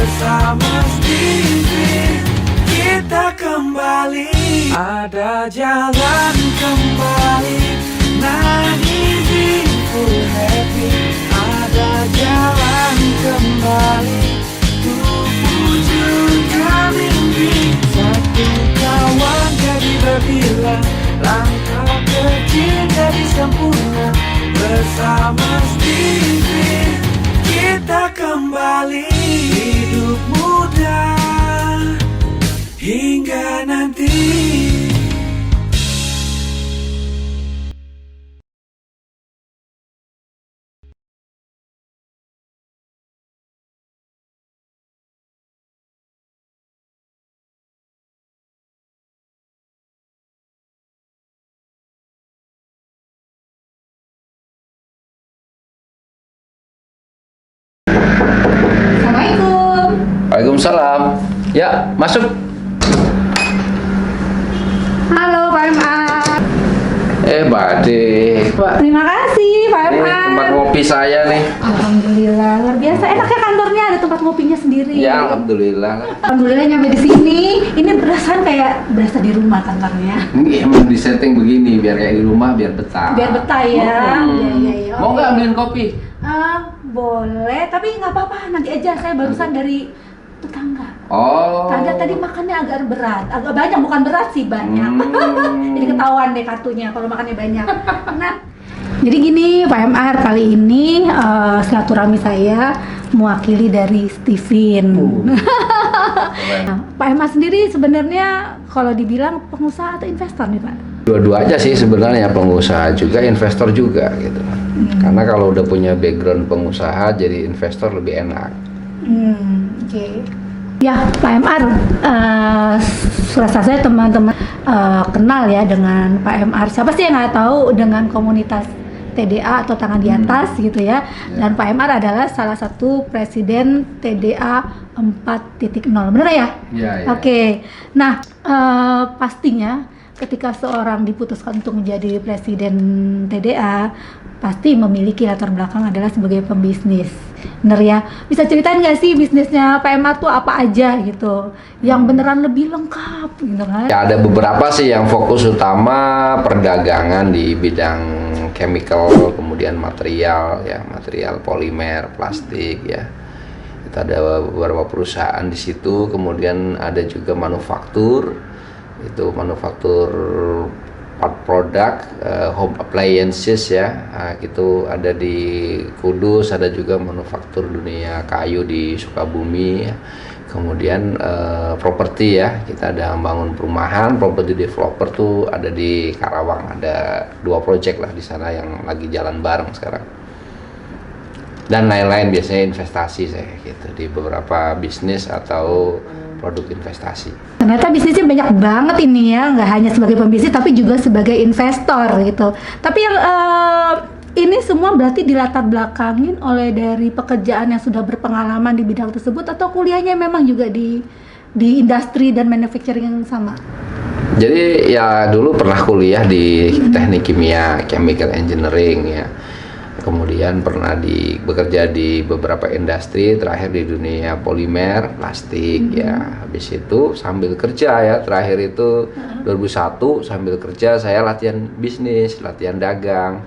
bersama Stevie kita kembali. Ada jalan kembali, not easy, full happy. Ada jalan kembali untuk wujudkan mimpi. Satu kawan jadi berbilang, langkah kecil jadi sempurna. Bersama Stevie kita kembali. Hidup muda hingga nanti. Assalamualaikum. Waalaikumsalam. Ya, masuk. Halo Pak Emar. Mbak Ade. Terima kasih Pak Ini Emar. tempat ngopi saya nih. Alhamdulillah, luar biasa. Enaknya kantornya ada tempat ngopinya sendiri. Ya, alhamdulillah. Alhamdulillah nyampe di sini. Ini berasa di rumah kantornya. Ini emang di setting begini biar kayak di rumah biar betah. Biar betah ya. Iya. Mau nggak ambilin kopi? Boleh, tapi nggak apa-apa. Nanti aja, saya barusan dari tetangga. Oh. Tadi makannya agak berat, agak banyak, bukan berat sih, banyak. Jadi ketahuan deh kartunya kalau makannya banyak. Nah, jadi gini Pak MR, kali ini silaturahmi saya mewakili dari Steven. Nah, Pak MR sendiri sebenarnya kalau dibilang pengusaha atau investor nih Pak? Dua-dua aja sih sebenarnya, pengusaha juga, investor juga gitu. Karena kalau udah punya background pengusaha, jadi investor lebih enak. Oke. Ya, Pak MR, rasa saya teman-teman kenal ya dengan Pak MR. Siapa sih yang nggak tahu dengan komunitas TDA atau tangan di atas gitu ya. Dan Pak MR adalah salah satu presiden TDA 4.0, bener ya? Iya. Oke. Nah, pastinya ketika seorang diputuskan untuk menjadi presiden TDA, pasti memiliki latar belakang adalah sebagai pembisnis. Bener ya? Bisa ceritain nggak sih bisnisnya Pak Emar tuh apa aja gitu? Yang beneran lebih lengkap gitu kan? Ya, ada beberapa sih yang fokus utama perdagangan di bidang chemical, kemudian material ya, material polimer, plastik ya. Kita ada beberapa perusahaan di situ, kemudian ada juga manufaktur. Itu manufaktur part produk, home appliances ya. Itu ada di Kudus, ada juga manufaktur dunia kayu di Sukabumi ya. Kemudian properti ya, kita ada membangun perumahan, property developer tuh ada di Karawang, ada 2 project lah di sana yang lagi jalan bareng sekarang. Dan lain-lain, biasanya investasi saya gitu di beberapa bisnis atau produk investasi. Ternyata bisnisnya banyak banget ini ya, nggak hanya sebagai pembisnis tapi juga sebagai investor gitu. Tapi yang ini semua berarti dilatar belakangin oleh dari pekerjaan yang sudah berpengalaman di bidang tersebut, atau kuliahnya memang juga di industri dan manufacturing yang sama? Jadi ya dulu pernah kuliah di teknik kimia, chemical engineering ya. Kemudian pernah bekerja di beberapa industri, terakhir di dunia polimer, plastik ya. Habis itu sambil kerja ya, terakhir itu 2001 sambil kerja saya latihan bisnis, latihan dagang.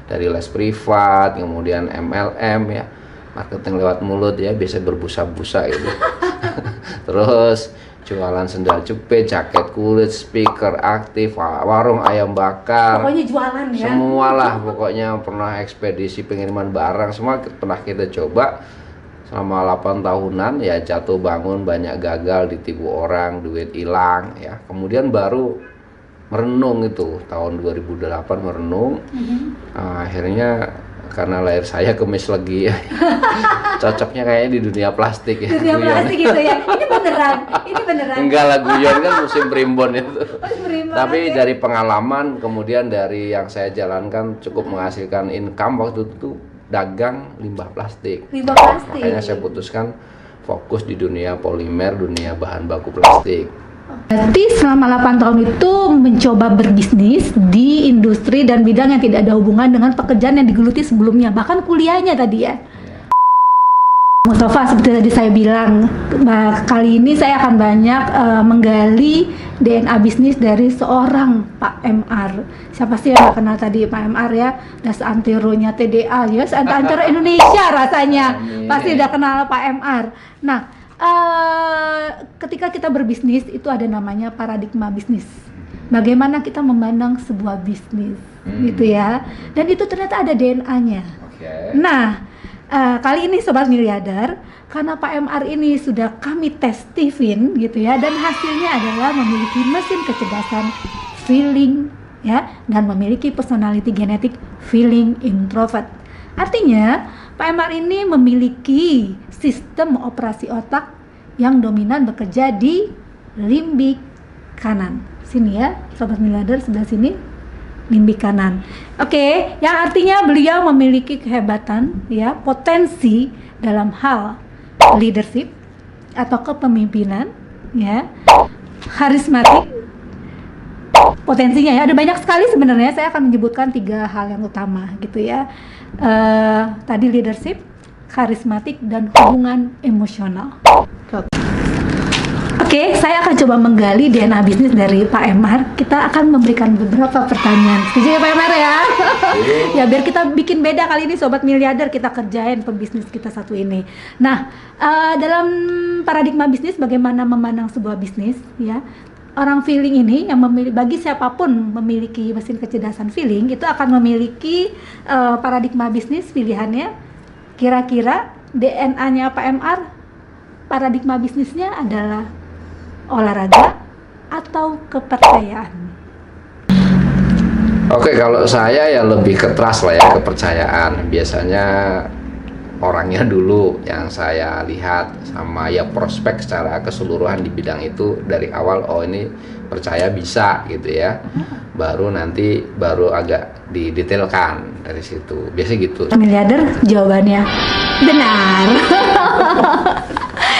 Dari les privat, kemudian MLM ya, marketing lewat mulut ya, biasa berbusa-busa gitu. Terus jualan sendal jepit, jaket kulit, speaker aktif, warung ayam bakar. Pokoknya jualan ya. Semualah pokoknya, pernah ekspedisi pengiriman barang, semua pernah kita coba selama 8 tahunan ya, jatuh bangun banyak gagal, ditipu orang, duit hilang ya. Kemudian baru merenung itu tahun 2008 merenung. Akhirnya karena lahir saya kemis lagi ya. Cocoknya kayaknya di dunia plastik ya. Dunia plastik gitu ya. Ini beneran. Enggak lah, guyon kan musim primbon itu. Primbon, Tapi ya. dari pengalaman, kemudian dari yang saya jalankan cukup menghasilkan income waktu itu, dagang limbah plastik. Makanya saya putuskan fokus di dunia polimer, dunia bahan baku plastik. Berarti selama 8 tahun itu mencoba berbisnis di industri dan bidang yang tidak ada hubungan dengan pekerjaan yang digeluti sebelumnya, bahkan kuliahnya tadi ya. Mustafa, seperti tadi saya bilang, kali ini saya akan banyak menggali DNA bisnis dari seorang Pak MR. Siapa sih yang nggak kenal tadi Pak MR ya? Das antironya TDA ya, antara Indonesia rasanya. Pasti udah kenal Pak MR. Nah, ketika kita berbisnis itu ada namanya paradigma bisnis. Bagaimana kita memandang sebuah bisnis, gitu ya. Dan itu ternyata ada DNA-nya. Nah, kali ini Sobat Miliarder, karena Pak MR ini sudah kami testifin gitu ya, dan hasilnya adalah memiliki mesin kecerdasan feeling ya, dan memiliki personality genetik feeling introvert. Artinya Pak MR ini memiliki sistem operasi otak yang dominan bekerja di limbik kanan. Sini ya, Sobat Miliarder, sebelah sini. Limbik kanan. Oke, yang artinya beliau memiliki kehebatan ya, potensi dalam hal leadership atau kepemimpinan ya, karismatik. Potensinya ya ada banyak sekali sebenarnya. Saya akan menyebutkan 3 hal yang utama gitu ya. Tadi leadership, karismatik, dan hubungan emosional. Oke, saya akan coba menggali DNA bisnis dari Pak MR. Kita akan memberikan beberapa pertanyaan. Setuju ya Pak MR ya? Ya, biar kita bikin beda kali ini Sobat Miliarder, kita kerjain pembisnis kita satu ini. Nah, dalam paradigma bisnis, bagaimana memandang sebuah bisnis ya? Orang feeling ini yang bagi siapapun memiliki mesin kecerdasan feeling itu akan memiliki paradigma bisnis pilihannya. Kira-kira DNA-nya Pak MR, paradigma bisnisnya adalah olahraga atau kepercayaan? Oke, kalau saya ya lebih ke trust lah ya, kepercayaan. Biasanya orangnya dulu yang saya lihat, sama ya prospek secara keseluruhan di bidang itu dari awal, oh ini percaya bisa gitu ya. Baru agak didetailkan dari situ. Biasanya gitu. Miliarder, jawabannya benar.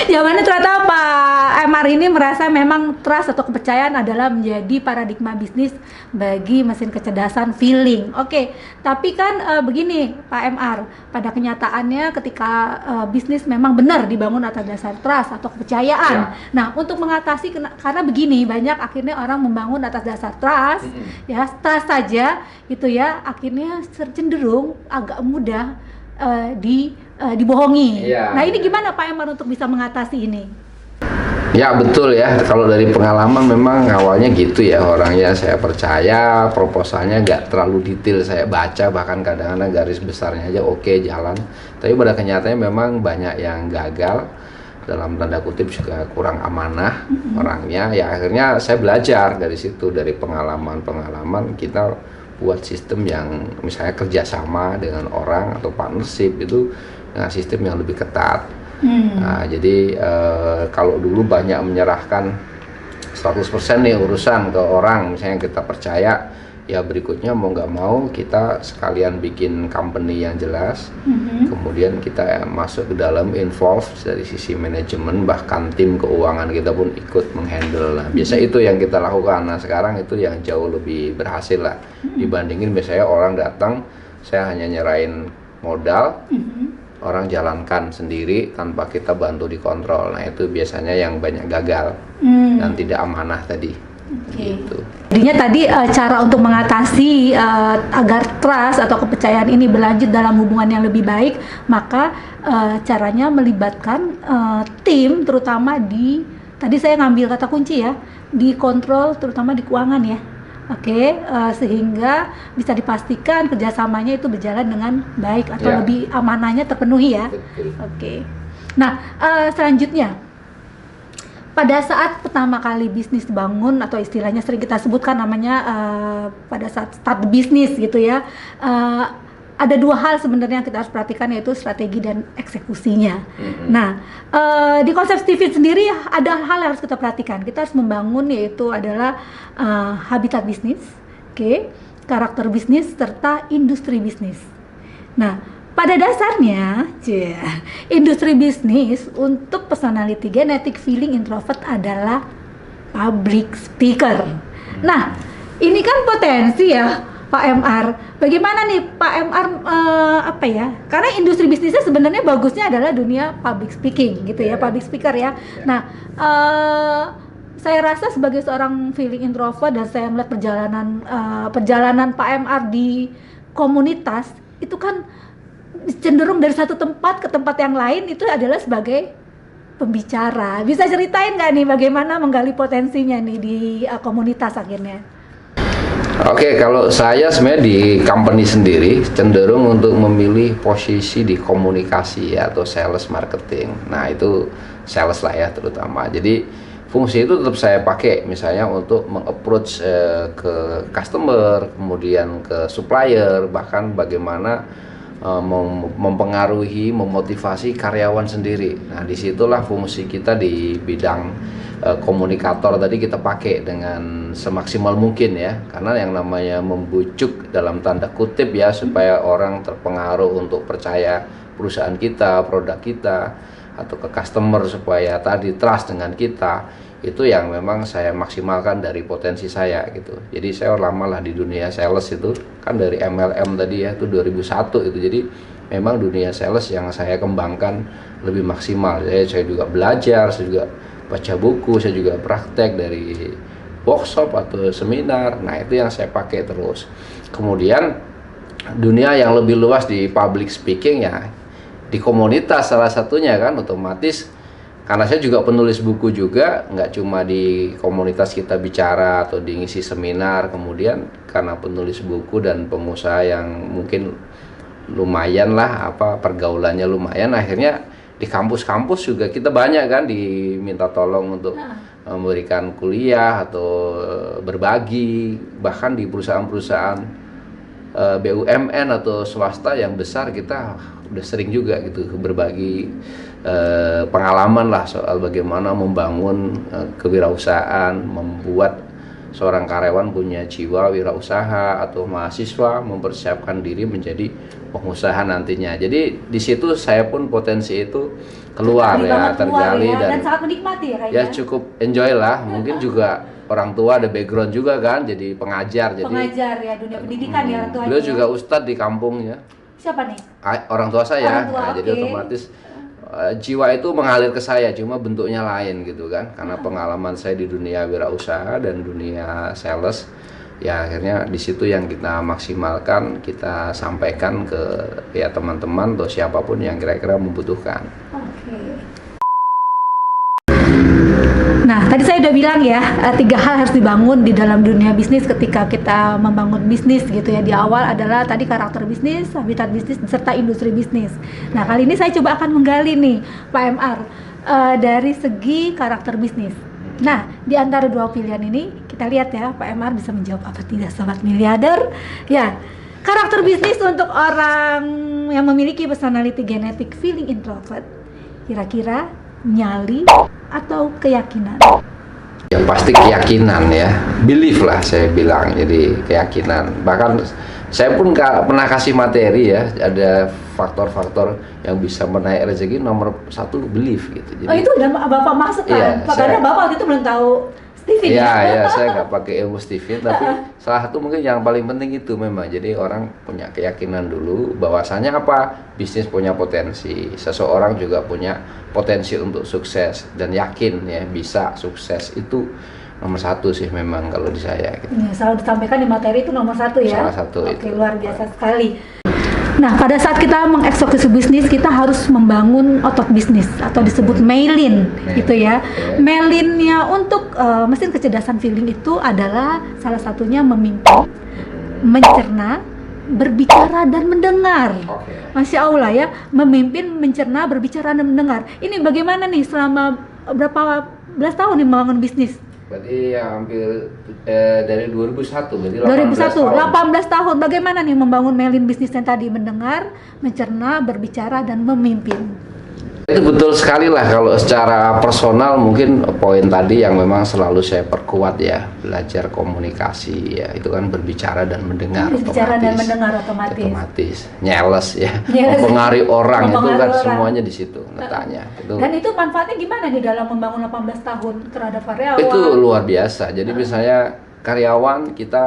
Jawabannya ternyata Pak MR ini merasa memang trust atau kepercayaan adalah menjadi paradigma bisnis bagi mesin kecerdasan feeling. Oke, tapi kan begini Pak MR, pada kenyataannya ketika bisnis memang benar dibangun atas dasar trust atau kepercayaan. Ya. Nah, untuk mengatasi karena begini, banyak akhirnya orang membangun atas dasar trust, ya trust saja gitu ya, akhirnya cenderung agak mudah dibohongi. Ya. Nah, ini gimana Pak MR untuk bisa mengatasi ini? Ya betul ya, kalau dari pengalaman memang awalnya gitu ya, orangnya saya percaya, proposalnya nggak terlalu detail saya baca, bahkan kadang-kadang garis besarnya aja oke, jalan. Tapi pada kenyataannya memang banyak yang gagal, dalam tanda kutip juga kurang amanah orangnya. Ya akhirnya saya belajar dari situ, dari pengalaman kita buat sistem yang misalnya kerjasama dengan orang atau partnership itu dengan sistem yang lebih ketat. Nah, jadi kalau dulu banyak menyerahkan 100% nih urusan ke orang, misalnya kita percaya, ya berikutnya mau nggak mau kita sekalian bikin company yang jelas, kemudian kita masuk ke dalam, involve dari sisi manajemen, bahkan tim keuangan kita pun ikut menghandle. Nah, biasa itu yang kita lakukan. Nah, sekarang itu yang jauh lebih berhasil lah dibandingin biasanya orang datang, saya hanya nyerahin modal, orang jalankan sendiri tanpa kita bantu dikontrol. Nah, itu biasanya yang banyak gagal dan tidak amanah tadi. Gitu. Jadinya tadi cara untuk mengatasi agar trust atau kepercayaan ini berlanjut dalam hubungan yang lebih baik, maka caranya melibatkan tim, terutama tadi saya ngambil kata kunci ya, dikontrol terutama di keuangan ya. Oke, sehingga bisa dipastikan kerjasamanya itu berjalan dengan baik atau lebih amanahnya terpenuhi ya. Oke. Nah, selanjutnya pada saat pertama kali bisnis dibangun atau istilahnya sering kita sebutkan namanya pada saat start bisnis gitu ya, ada 2 hal sebenarnya yang kita harus perhatikan, yaitu strategi dan eksekusinya. Nah, di konsep Steven sendiri ada hal yang harus kita perhatikan. Kita harus membangun, yaitu adalah habitat bisnis, karakter bisnis, serta industri bisnis. Nah, pada dasarnya, industri bisnis untuk personality genetic feeling introvert adalah public speaker. Nah, ini kan potensi ya. Pak MR. Bagaimana nih Pak MR apa ya? Karena industri bisnisnya sebenarnya bagusnya adalah dunia public speaking gitu ya, public speaker ya. Nah, saya rasa sebagai seorang feeling introvert dan saya melihat perjalanan Pak MR di komunitas itu kan cenderung dari satu tempat ke tempat yang lain itu adalah sebagai pembicara. Bisa ceritain nggak nih bagaimana menggali potensinya nih di komunitas akhirnya? Oke, kalau saya sebenarnya di company sendiri cenderung untuk memilih posisi di komunikasi ya, atau sales marketing. Nah itu sales lah ya terutama. Jadi fungsi itu tetap saya pakai misalnya untuk meng-approach ke customer, kemudian ke supplier, bahkan bagaimana mempengaruhi, memotivasi karyawan sendiri. Nah disitulah fungsi kita di bidang komunikator tadi kita pakai dengan semaksimal mungkin ya, karena yang namanya membujuk dalam tanda kutip ya, supaya orang terpengaruh untuk percaya perusahaan kita, produk kita, atau ke customer supaya tadi trust dengan kita, itu yang memang saya maksimalkan dari potensi saya gitu. Jadi saya lama lah di dunia sales itu kan, dari MLM tadi ya, itu 2001 itu. Jadi memang dunia sales yang saya kembangkan lebih maksimal. Saya juga belajar, saya juga baca buku, saya juga praktek dari workshop atau seminar. Nah itu yang saya pakai terus. Kemudian dunia yang lebih luas di public speaking ya di komunitas salah satunya kan, otomatis karena saya juga penulis buku juga, nggak cuma di komunitas kita bicara atau di ngisi seminar. Kemudian karena penulis buku dan pengusaha yang mungkin lumayan lah, pergaulannya lumayan, akhirnya di kampus-kampus juga kita banyak kan diminta tolong untuk memberikan kuliah atau berbagi, bahkan di perusahaan-perusahaan BUMN atau swasta yang besar kita udah sering juga gitu berbagi pengalaman lah soal bagaimana membangun kewirausahaan, membuat seorang karyawan punya jiwa wirausaha, atau mahasiswa mempersiapkan diri menjadi pengusaha nantinya. Jadi di situ saya pun potensi itu keluar ya, tergali dan sangat menikmati ya kayaknya. Ya cukup enjoy lah. Mungkin juga orang tua ada background juga kan, jadi pengajar. Pengajar ya, dunia pendidikan ya orang tua. Beliau juga ustadz di kampungnya. Siapa nih? Orang tua saya. Orang tua, nah, jadi otomatis jiwa itu mengalir ke saya, cuma bentuknya lain gitu kan, karena pengalaman saya di dunia wirausaha dan dunia sales ya, akhirnya di situ yang kita maksimalkan, kita sampaikan ke ya teman-teman atau siapapun yang kira-kira membutuhkan. Nah, tadi saya udah bilang ya, 3 hal harus dibangun di dalam dunia bisnis ketika kita membangun bisnis gitu ya. Di awal adalah tadi karakter bisnis, habitat bisnis, serta industri bisnis. Nah, kali ini saya coba akan menggali nih, Pak MR, dari segi karakter bisnis. Nah, di antara 2 pilihan ini, kita lihat ya, Pak MR bisa menjawab apa tidak, sobat miliarder. Ya, karakter bisnis untuk orang yang memiliki personality genetik feeling introvert, kira-kira nyali atau keyakinan? Ya pasti keyakinan ya, belief lah saya bilang, jadi keyakinan. Bahkan saya pun pernah kasih materi ya, ada faktor-faktor yang bisa menaik rezeki, nomor 1 belief gitu. Jadi, itu udah Bapak masuk kan? Karena Bapak waktu itu belum tahu Stephen. Ya, saya nggak pakai ilmu Stephen, tapi salah satu mungkin yang paling penting itu memang. Jadi orang punya keyakinan dulu bahwasanya bisnis punya potensi, seseorang juga punya potensi untuk sukses, dan yakin ya bisa sukses, itu nomor 1 sih memang kalau di saya. Gitu. Ya, selalu disampaikan di materi itu nomor 1 ya. Salah satu. Oke, luar biasa sekali. Nah, pada saat kita mengeksekusi bisnis, kita harus membangun otot bisnis atau disebut Maylin gitu ya. Maylinnya untuk mesin kecerdasan feeling itu adalah salah satunya memimpin, mencerna, berbicara dan mendengar. Masya Allah ya, memimpin, mencerna, berbicara dan mendengar. Ini bagaimana nih selama berapa belas tahun nih membangun bisnis? Berarti ya hampir dari 2001, berarti 18 tahun. Bagaimana nih membangun Maylin bisnisnya tadi, mendengar, mencerna, berbicara dan memimpin? Itu betul sekali lah. Kalau secara personal mungkin poin tadi yang memang selalu saya perkuat ya, belajar komunikasi ya, itu kan berbicara dan mendengar. Berbicara dan mendengar otomatis. Nyeles ya, mempengaruhi orang itu kan semuanya di situ letaknya. Dan itu manfaatnya gimana di dalam membangun 18 tahun terhadap karyawan? Itu luar biasa. Jadi misalnya karyawan kita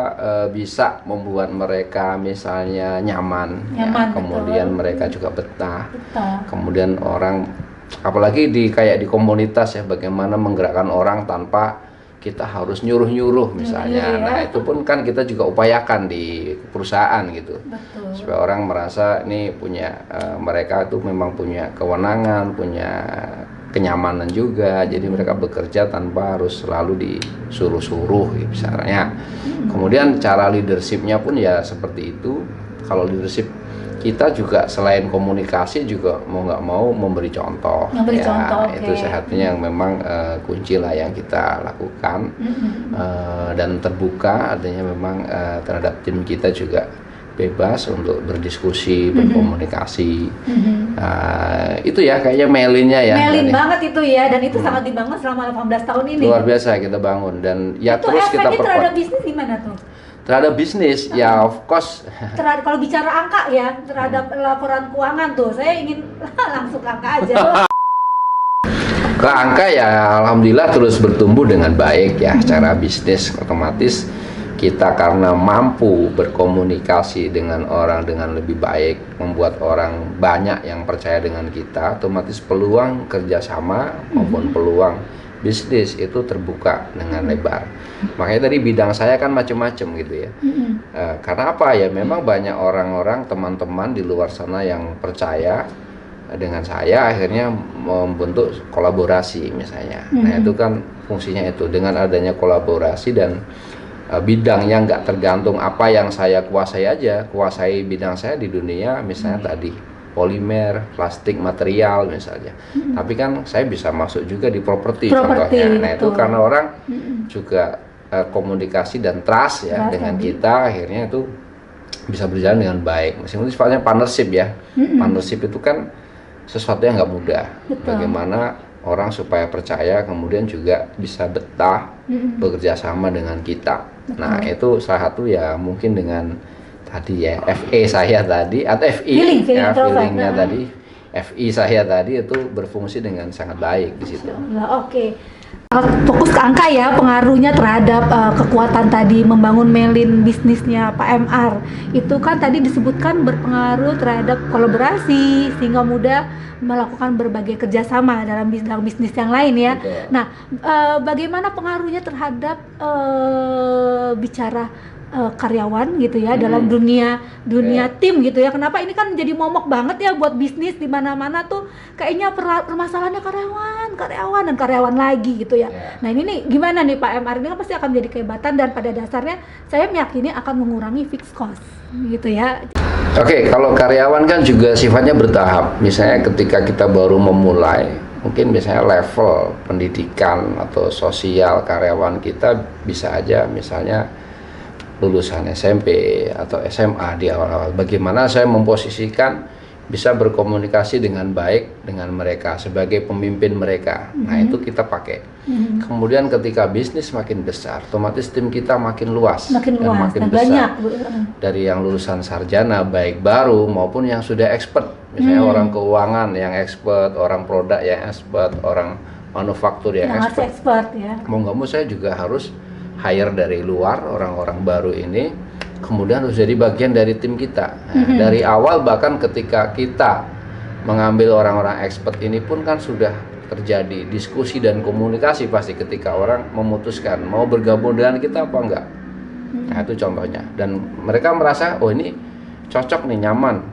bisa membuat mereka misalnya nyaman, Nyaman, kemudian betul. mereka juga betah. Betul. Kemudian orang, apalagi kayak di komunitas ya, bagaimana menggerakkan orang tanpa kita harus nyuruh-nyuruh misalnya. Nyuruh, ya. Nah itu pun kan kita juga upayakan di perusahaan gitu, Betul. supaya orang merasa ini punya mereka itu memang punya kewenangan, punya kenyamanan juga, jadi mereka bekerja tanpa harus selalu disuruh-suruh gitu, misalnya. Kemudian cara leadershipnya pun ya seperti itu. Kalau leadership kita juga selain komunikasi juga mau nggak mau memberi contoh. Memberi contoh, oke. Itu satunya yang memang kunci lah yang kita lakukan. Dan terbuka, artinya memang terhadap tim kita juga bebas untuk berdiskusi, berkomunikasi. Itu ya kayaknya Melinnya ya. Melin Dari- banget itu ya, dan itu sangat dibangun selama 18 tahun ini. Luar biasa kita bangun, dan ya Itu terus kita efeknya terhadap perkuat. bisnis gimana tuh? Terhadap bisnis ya of course. Terhadap, kalau bicara angka ya, terhadap laporan keuangan tuh, saya ingin langsung ke angka aja. Ke angka ya alhamdulillah terus bertumbuh dengan baik ya. Secara bisnis otomatis kita karena mampu berkomunikasi dengan orang dengan lebih baik, membuat orang banyak yang percaya dengan kita, otomatis peluang kerjasama maupun peluang bisnis itu terbuka dengan lebar. Makanya tadi bidang saya kan macam-macam gitu ya. Karena apa ya, memang banyak orang-orang, teman-teman di luar sana yang percaya dengan saya, akhirnya membentuk kolaborasi misalnya. Nah itu kan fungsinya itu, dengan adanya kolaborasi dan bidangnya nggak tergantung apa yang saya kuasai aja, kuasai bidang saya di dunia misalnya tadi polimer, plastik, material misalnya. Tapi kan saya bisa masuk juga di properti contohnya. Nah itu betul. karena orang juga komunikasi dan trust ya Trust dengan tadi. kita, akhirnya itu bisa berjalan dengan baik. Meskipun sifatnya partnership ya. Partnership itu kan sesuatu yang nggak mudah. Betul. Bagaimana orang supaya percaya, kemudian juga bisa betah bekerja sama dengan kita. Nah itu salah satu ya mungkin dengan tadi ya FE saya tadi atau FI Feeling ya introvert. feelingnya tadi, FI saya tadi itu berfungsi dengan sangat baik di situ. Nah, oke. Fokus ke angka ya, pengaruhnya terhadap kekuatan tadi membangun Melin bisnisnya Pak MR. Itu kan tadi disebutkan berpengaruh terhadap kolaborasi sehingga mudah melakukan berbagai kerjasama dalam bisnis yang lain ya. Betul. Nah, bagaimana pengaruhnya terhadap bicara karyawan gitu ya dalam dunia tim gitu ya. Kenapa ini kan jadi momok banget ya buat bisnis, di mana-mana tuh kayaknya permasalahannya karyawan lagi gitu ya. Nah ini nih gimana nih Pak MR, ini kan pasti akan menjadi kehebatan dan pada dasarnya saya meyakini akan mengurangi fixed cost gitu ya. Oke, kalau karyawan kan juga sifatnya bertahap. Misalnya ketika kita baru memulai, mungkin misalnya level pendidikan atau sosial karyawan kita bisa aja misalnya lulusan SMP atau SMA di awal-awal. Bagaimana saya memposisikan bisa berkomunikasi dengan baik dengan mereka sebagai pemimpin mereka. Nah itu kita pakai. Kemudian ketika bisnis makin besar, otomatis tim kita makin luas Makin luas makin dan besar. banyak. Dari yang lulusan sarjana baik baru maupun yang sudah expert, misalnya orang keuangan yang expert, orang produk yang expert, orang manufaktur yang Yang harus expert. expert ya. Mau nggak mau saya juga harus hire dari luar orang-orang baru ini, kemudian harus jadi bagian dari tim kita. Nah, dari awal bahkan ketika kita mengambil orang-orang expert ini pun kan sudah terjadi diskusi dan komunikasi pasti ketika orang memutuskan mau bergabung dengan kita apa enggak. Nah itu contohnya, dan mereka merasa oh ini cocok nih, nyaman,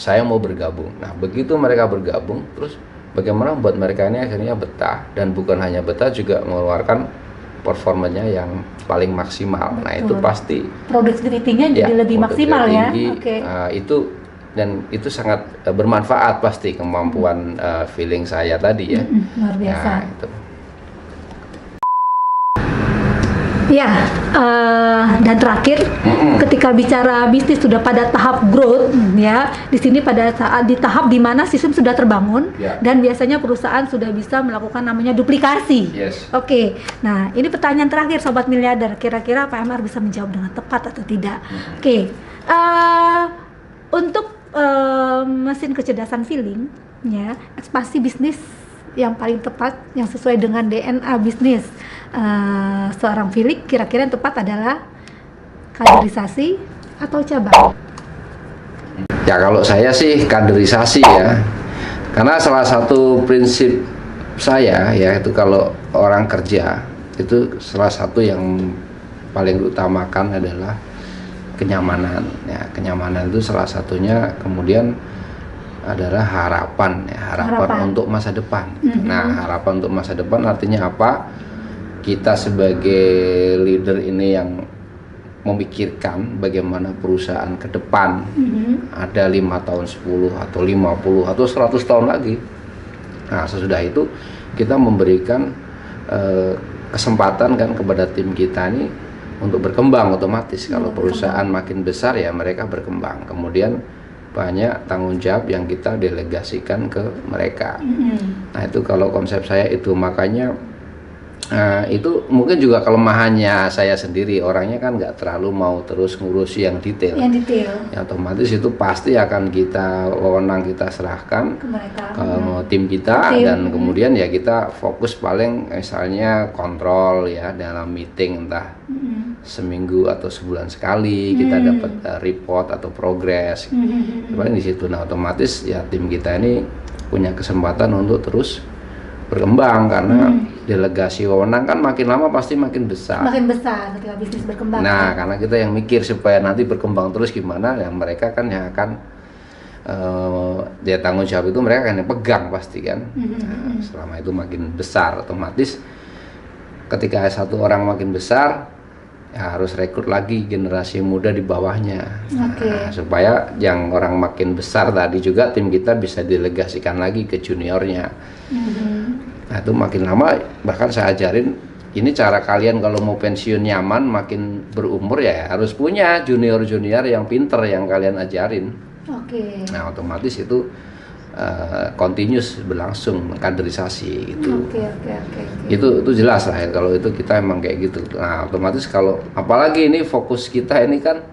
saya mau bergabung. Nah begitu mereka bergabung, terus bagaimana buat mereka ini akhirnya betah, dan bukan hanya betah juga mengeluarkan performanya yang paling maksimal. Nah itu pasti Productivity-nya jadi lebih maksimal ya. tinggi. Oke. Itu dan itu sangat bermanfaat pasti kemampuan feeling saya tadi ya. Luar biasa. Nah, itu. Ya, dan terakhir, ketika bicara bisnis sudah pada tahap growth, ya, di sini pada saat di tahap di mana sistem sudah terbangun Ya. dan biasanya perusahaan sudah bisa melakukan namanya duplikasi. Yes. Oke, nah ini pertanyaan terakhir Sobat Miliarder, kira-kira Pak MR bisa menjawab dengan tepat atau tidak? Oke, untuk mesin kecerdasan feeling, ya, ekspansi bisnis yang paling tepat yang sesuai dengan DNA bisnis seorang Philip, kira-kira yang tepat adalah kaderisasi atau cabang? Ya kalau saya sih kaderisasi ya, karena salah satu prinsip saya ya itu kalau orang kerja itu salah satu yang paling diutamakan adalah kenyamanan ya. Kenyamanan itu salah satunya, kemudian adalah harapan ya, harapan untuk masa depan. Nah, harapan untuk masa depan artinya apa? Kita sebagai leader ini yang memikirkan bagaimana perusahaan ke depan ada 5 tahun, 10 atau 50 atau 100 tahun lagi. Nah, sesudah itu kita memberikan kesempatan kan kepada tim kita ini untuk berkembang otomatis. Kalau perusahaan makin besar ya mereka berkembang. Kemudian banyak tanggung jawab yang kita delegasikan ke mereka. Nah, itu kalau konsep saya itu, makanya itu mungkin juga kelemahannya saya sendiri, orangnya kan nggak terlalu mau terus ngurusi yang detail. Ya, otomatis itu pasti akan kita wewenang kita serahkan ke mereka, ke tim kita, dan kemudian ya kita fokus paling misalnya kontrol ya dalam meeting, entah seminggu atau sebulan sekali kita dapat report atau progres. Paling di situ. Nah, otomatis ya tim kita ini punya kesempatan untuk terus berkembang, karena delegasi wewenang kan makin lama pasti makin besar. Makin besar ketika bisnis berkembang. Nah, karena kita yang mikir supaya nanti berkembang terus gimana, ya mereka kan yang akan dia tanggung jawab itu mereka kan yang pegang pasti kan. Nah, selama itu makin besar, otomatis ketika satu orang makin besar ya harus rekrut lagi generasi muda di bawahnya. Nah, supaya yang orang makin besar tadi juga tim kita bisa delegasikan lagi ke juniornya. Nah, itu makin lama bahkan saya ajarin ini cara kalian kalau mau pensiun nyaman makin berumur ya harus punya junior-junior yang pinter yang kalian ajarin. Nah, otomatis itu continuous berlangsung kaderisasi itu. Itu jelas lah ya, kalau itu kita emang kayak gitu. Nah, otomatis kalau apalagi ini fokus kita ini kan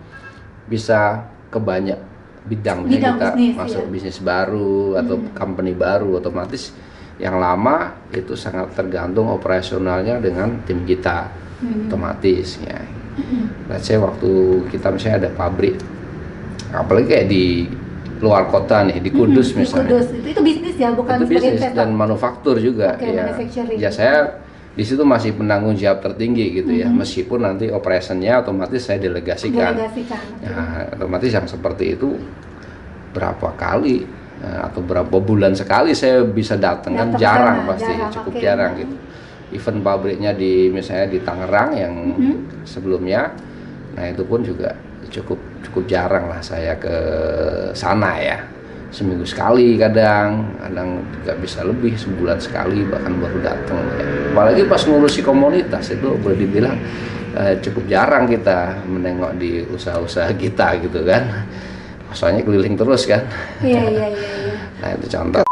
bisa ke banyak bidangnya, kita bisnis, masuk bisnis baru atau company baru, otomatis yang lama itu sangat tergantung operasionalnya dengan tim kita. Otomatis ya. Let's say waktu kita misalnya ada pabrik, apalagi kayak di luar kota nih, di Kudus misalnya. Itu bisnis ya, bukan itu bisnis dan manufaktur juga ya. Ya saya di situ masih penanggung jawab tertinggi gitu ya, meskipun nanti operationnya otomatis saya delegasikan. Ya, otomatis yang seperti itu berapa kali atau berapa bulan sekali saya bisa datang kan jarang pasti, cukup jarang gitu. Event pabriknya di misalnya di Tangerang yang sebelumnya, nah itu pun juga cukup jarang lah saya ke sana ya. Seminggu sekali kadang juga bisa lebih, sebulan sekali bahkan baru datang ya. Apalagi pas ngurusi komunitas itu boleh dibilang cukup jarang kita menengok di usaha-usaha kita gitu kan. Soalnya keliling terus kan. Iya. Nah, itu contoh.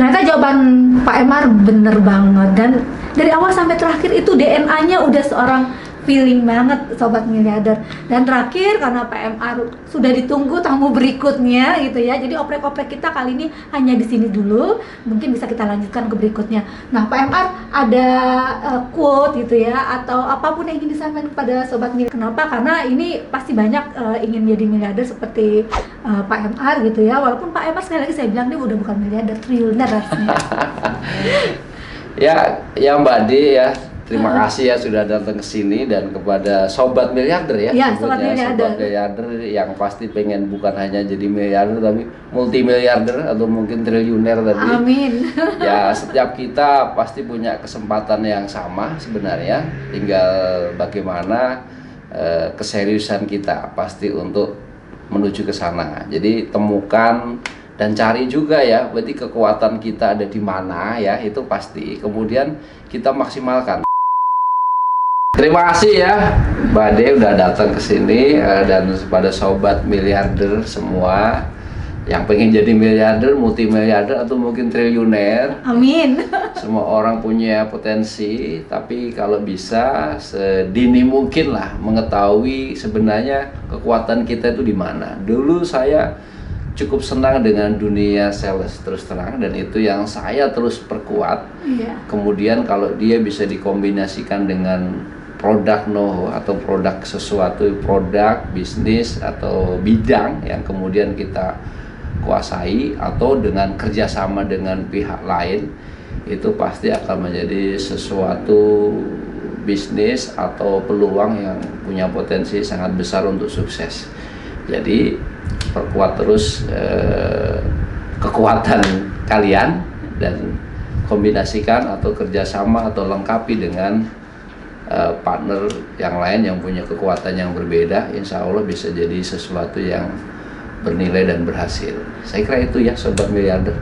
Ternyata jawaban Pak Emar bener banget, dan dari awal sampai terakhir itu DNA-nya udah seorang feeling banget Sobat Miliarder. Dan terakhir, karena Pak MR sudah ditunggu tamu berikutnya gitu ya, jadi oprek-oprek kita kali ini hanya di sini dulu, mungkin bisa kita lanjutkan ke berikutnya. Nah, Pak MR ada quote gitu ya, atau apapun yang ingin disampaikan kepada Sobat Miliarder. Kenapa? Karena ini pasti banyak ingin jadi miliarder seperti Pak MR gitu ya, walaupun Pak MR sekali lagi saya bilang dia udah bukan miliarder, triliuner rasanya. ya Mbak De ya, terima kasih ya sudah datang ke sini, dan kepada Sobat Miliarder ya, Sobat Miliarder yang pasti pengen bukan hanya jadi miliarder tapi multimiliarder atau mungkin triliuner tadi. Amin. Ya, setiap kita pasti punya kesempatan yang sama sebenarnya, tinggal bagaimana keseriusan kita pasti untuk menuju ke sana. Jadi temukan dan cari juga ya, berarti kekuatan kita ada di mana ya, itu pasti. Kemudian kita maksimalkan. Terima kasih ya Mbak De udah datang ke sini, dan kepada Sobat Miliarder semua yang pengen jadi miliarder, multimiliarder atau mungkin triliuner. Amin. Semua orang punya potensi, tapi kalau bisa sedini mungkin lah mengetahui sebenarnya kekuatan kita itu di mana. Dulu saya cukup senang dengan dunia sales terus terang, dan itu yang saya terus perkuat. Iya. Kemudian kalau dia bisa dikombinasikan dengan produk atau produk sesuatu, produk bisnis atau bidang yang kemudian kita kuasai, atau dengan kerjasama dengan pihak lain, itu pasti akan menjadi sesuatu bisnis atau peluang yang punya potensi sangat besar untuk sukses. Jadi perkuat terus kekuatan kalian dan kombinasikan atau kerjasama atau lengkapi dengan partner yang lain yang punya kekuatan yang berbeda. Insya Allah bisa jadi sesuatu yang bernilai dan berhasil. Saya kira itu ya Sobat Miliarder.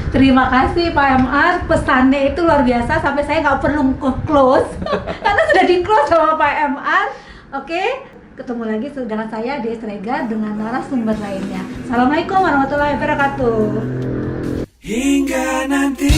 Terima kasih Pak MR, pesannya itu luar biasa sampai saya nggak perlu close karena sudah di close sama Pak MR. Oke, ketemu lagi dengan saya Des Regar dengan narasumber lainnya. Assalamualaikum warahmatullahi wabarakatuh. Hingga nanti